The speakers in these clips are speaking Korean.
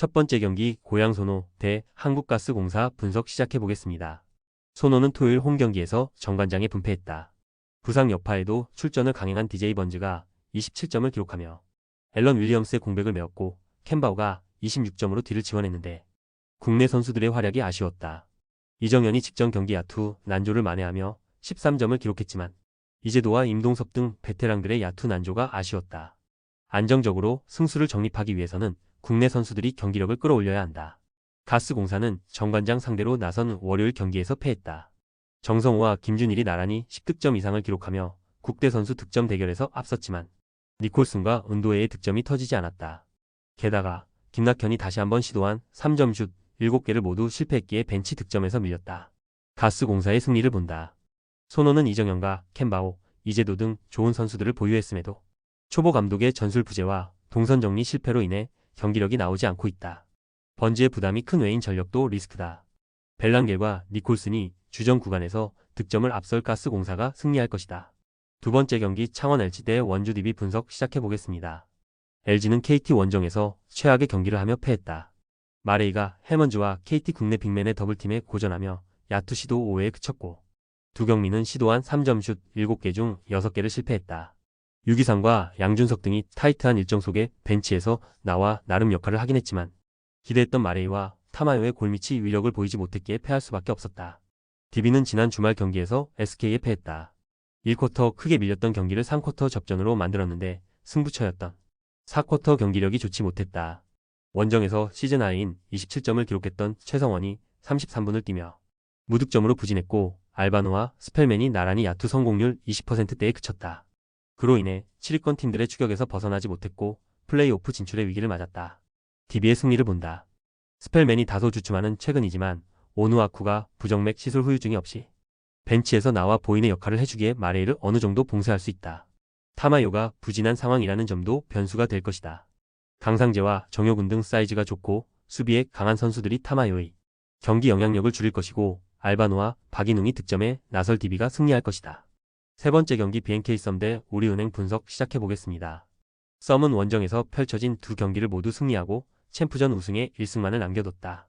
첫 번째 경기 고양 소노 대 한국가스공사 분석 시작해 보겠습니다. 소노는 토요일 홈 경기에서 정관장에 분패했다. 부상 여파에도 출전을 강행한 DJ 번즈가 27점을 기록하며 앨런 윌리엄스의 공백을 메웠고 캔바우가 26점으로 뒤를 지원했는데 국내 선수들의 활약이 아쉬웠다. 이정현이 직전 경기 야투 난조를 만회하며 13점을 기록했지만 이재도와 임동섭 등 베테랑들의 야투 난조가 아쉬웠다. 안정적으로 승수를 정립하기 위해서는 국내 선수들이 경기력을 끌어올려야 한다. 가스공사는 정관장 상대로 나선 월요일 경기에서 패했다. 정성호와 김준일이 나란히 10득점 이상을 기록하며 국대 선수 득점 대결에서 앞섰지만 니콜슨과 은도에의 득점이 터지지 않았다. 게다가 김낙현이 다시 한번 시도한 3점 슛 7개를 모두 실패했기에 벤치 득점에서 밀렸다. 가스공사의 승리를 본다. 소노는 이정현과 캔바오, 이재도 등 좋은 선수들을 보유했음에도 초보 감독의 전술 부재와 동선 정리 실패로 인해 경기력이 나오지 않고 있다. 번지의 부담이 큰 외인 전력도 리스크다. 벨랑겔과 니콜슨이 주전 구간에서 득점을 앞설 가스공사가 승리할 것이다. 두 번째 경기 창원 LG 대 원주 DB 분석 시작해보겠습니다. LG는 KT 원정에서 최악의 경기를 하며 패했다. 마레이가 해먼즈와 KT 국내 빅맨의 더블팀에 고전하며 야투 시도 5회에 그쳤고 두경민은 시도한 3점 슛 7개 중 6개를 실패했다. 유기상과 양준석 등이 타이트한 일정 속에 벤치에서 나와 나름 역할을 하긴 했지만 기대했던 마레이와 타마요의 골밑이 위력을 보이지 못했기에 패할 수밖에 없었다. DB는 지난 주말 경기에서 SK에 패했다. 1쿼터 크게 밀렸던 경기를 3쿼터 접전으로 만들었는데 승부처였던 4쿼터 경기력이 좋지 못했다. 원정에서 시즌 하이인 27점을 기록했던 최성원이 33분을 뛰며 무득점으로 부진했고 알바노와 스펠맨이 나란히 야투 성공률 20%대에 그쳤다. 그로 인해 7위권 팀들의 추격에서 벗어나지 못했고 플레이오프 진출의 위기를 맞았다. DB의 승리를 본다. 스펠맨이 다소 주춤하는 최근이지만 오누아쿠가 부정맥 시술 후유증이 없이 벤치에서 나와 보인의 역할을 해주기에 마레이를 어느 정도 봉쇄할 수 있다. 타마요가 부진한 상황이라는 점도 변수가 될 것이다. 강상재와 정효근 등 사이즈가 좋고 수비에 강한 선수들이 타마요의 경기 영향력을 줄일 것이고 알바노와 박인웅이 득점에 나설 DB가 승리할 것이다. 세 번째 경기 BNK 썸 대 우리은행 분석 시작해보겠습니다. 썸은 원정에서 펼쳐진 두 경기를 모두 승리하고 챔프전 우승에 1승만을 남겨뒀다.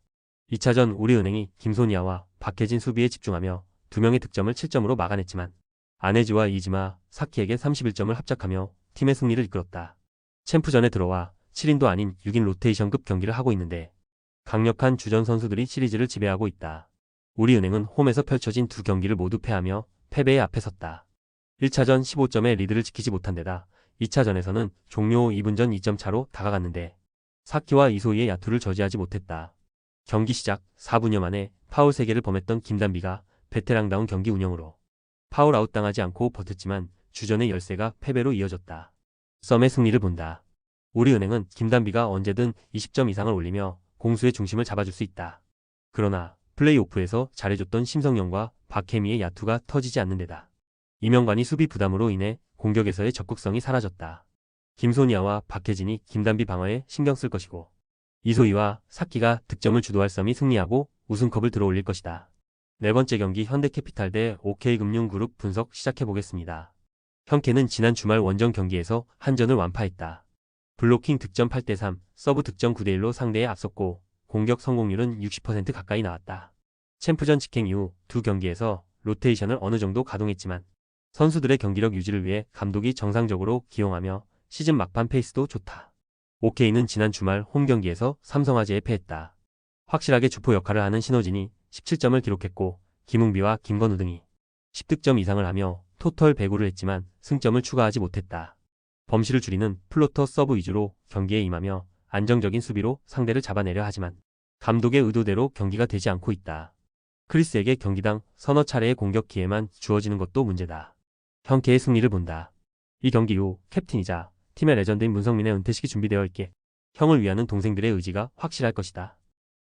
2차전 우리은행이 김소니아와 박혜진 수비에 집중하며 2명의 득점을 7점으로 막아냈지만 아네즈와 이지마, 사키에게 31점을 합작하며 팀의 승리를 이끌었다. 챔프전에 들어와 7인도 아닌 6인 로테이션급 경기를 하고 있는데 강력한 주전 선수들이 시리즈를 지배하고 있다. 우리은행은 홈에서 펼쳐진 두 경기를 모두 패하며 패배의 앞에 섰다. 1차전 15점의 리드를 지키지 못한 데다 2차전에서는 종료 2분 전 2점 차로 다가갔는데 사키와 이소희의 야투를 저지하지 못했다. 경기 시작 4분여 만에 파울 3개를 범했던 김단비가 베테랑다운 경기 운영으로 파울 아웃당하지 않고 버텼지만 주전의 열세가 패배로 이어졌다. 썸의 승리를 본다. 우리은행은 김단비가 언제든 20점 이상을 올리며 공수의 중심을 잡아줄 수 있다. 그러나 플레이오프에서 잘해줬던 심성영과 박혜미의 야투가 터지지 않는 데다 이명관이 수비 부담으로 인해 공격에서의 적극성이 사라졌다. 김소니아와 박혜진이 김단비 방어에 신경 쓸 것이고 이소희와 사키가 득점을 주도할 썸이 승리하고 우승컵을 들어올릴 것이다. 네 번째 경기 현대캐피탈 대 OK금융그룹 분석 시작해보겠습니다. 현캐는 지난 주말 원정 경기에서 한전을 완파했다. 블로킹 득점 8대3, 서브 득점 9대1로 상대에 앞섰고 공격 성공률은 60% 가까이 나왔다. 챔프전 직행 이후 두 경기에서 로테이션을 어느 정도 가동했지만 선수들의 경기력 유지를 위해 감독이 정상적으로 기용하며 시즌 막판 페이스도 좋다. OK는 지난 주말 홈 경기에서 삼성화재에 패했다. 확실하게 주포 역할을 하는 신호진이 17점을 기록했고 김웅비와 김건우 등이 10득점 이상을 하며 토털 105를 했지만 승점을 추가하지 못했다. 범실을 줄이는 플로터 서브 위주로 경기에 임하며 안정적인 수비로 상대를 잡아내려 하지만 감독의 의도대로 경기가 되지 않고 있다. 크리스에게 경기당 서너 차례의 공격 기회만 주어지는 것도 문제다. 현캐의 승리를 본다. 이 경기 후 캡틴이자 팀의 레전드인 문성민의 은퇴식이 준비되어 있기에 형을 위하는 동생들의 의지가 확실할 것이다.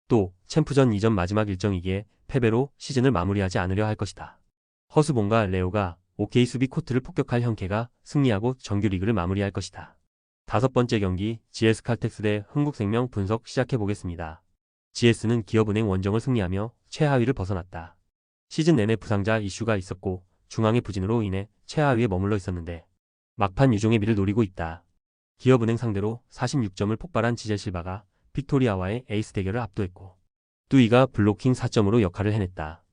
또 챔프전 이전 마지막 일정이기에 패배로 시즌을 마무리하지 않으려 할 것이다. 허수봉과 레오가 OK 수비 코트를 폭격할 현캐가 승리하고 정규리그를 마무리할 것이다. 다섯 번째 경기 GS칼텍스 대 흥국생명 분석 시작해보겠습니다. GS는 기업은행 원정을 승리하며 최하위를 벗어났다. 시즌 내내 부상자 이슈가 있었고 중앙의 부진으로 인해 최하위에 머물러 있었는데 막판 유종의 미를 노리고 있다. 기업은행 상대로 46점을 폭발한 지젤실바가 빅토리아와의 에이스 대결을 압도했고 뚜이가 블로킹 4점으로 역할을 해냈다.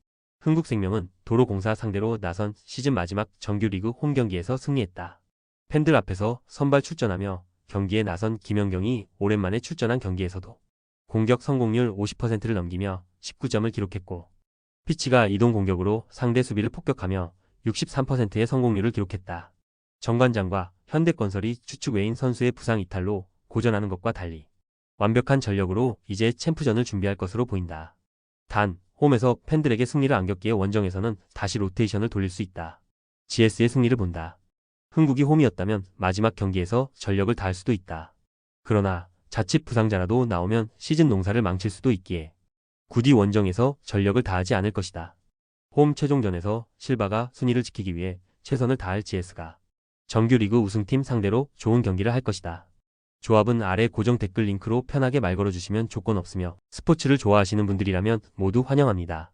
흥국생명은 도로공사 상대로 나선 시즌 마지막 정규리그 홈경기에서 승리했다. 팬들 앞에서 선발 출전하며 경기에 나선 김연경이 오랜만에 출전한 경기에서도 공격 성공률 50%를 넘기며 19점을 기록했고 피치가 이동 공격으로 상대 수비를 폭격하며 63%의 성공률을 기록했다. 정관장과 현대건설이 주축 외인 선수의 부상 이탈로 고전하는 것과 달리 완벽한 전력으로 이제 챔프전을 준비할 것으로 보인다. 단, 홈에서 팬들에게 승리를 안겼기에 원정에서는 다시 로테이션을 돌릴 수 있다. GS의 승리를 본다. 흥국이 홈이었다면 마지막 경기에서 전력을 다할 수도 있다. 그러나 자칫 부상자라도 나오면 시즌 농사를 망칠 수도 있기에 굳이 원정에서 전력을 다하지 않을 것이다. 홈 최종전에서 실바가 순위를 지키기 위해 최선을 다할 GS가 정규리그 우승팀 상대로 좋은 경기를 할 것이다. 조합은 아래 고정 댓글 링크로 편하게 말 걸어주시면 조건 없으며 스포츠를 좋아하시는 분들이라면 모두 환영합니다.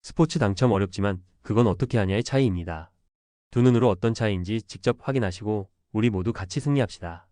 스포츠 당첨 어렵지만 그건 어떻게 하냐의 차이입니다. 두 눈으로 어떤 차이인지 직접 확인하시고 우리 모두 같이 승리합시다.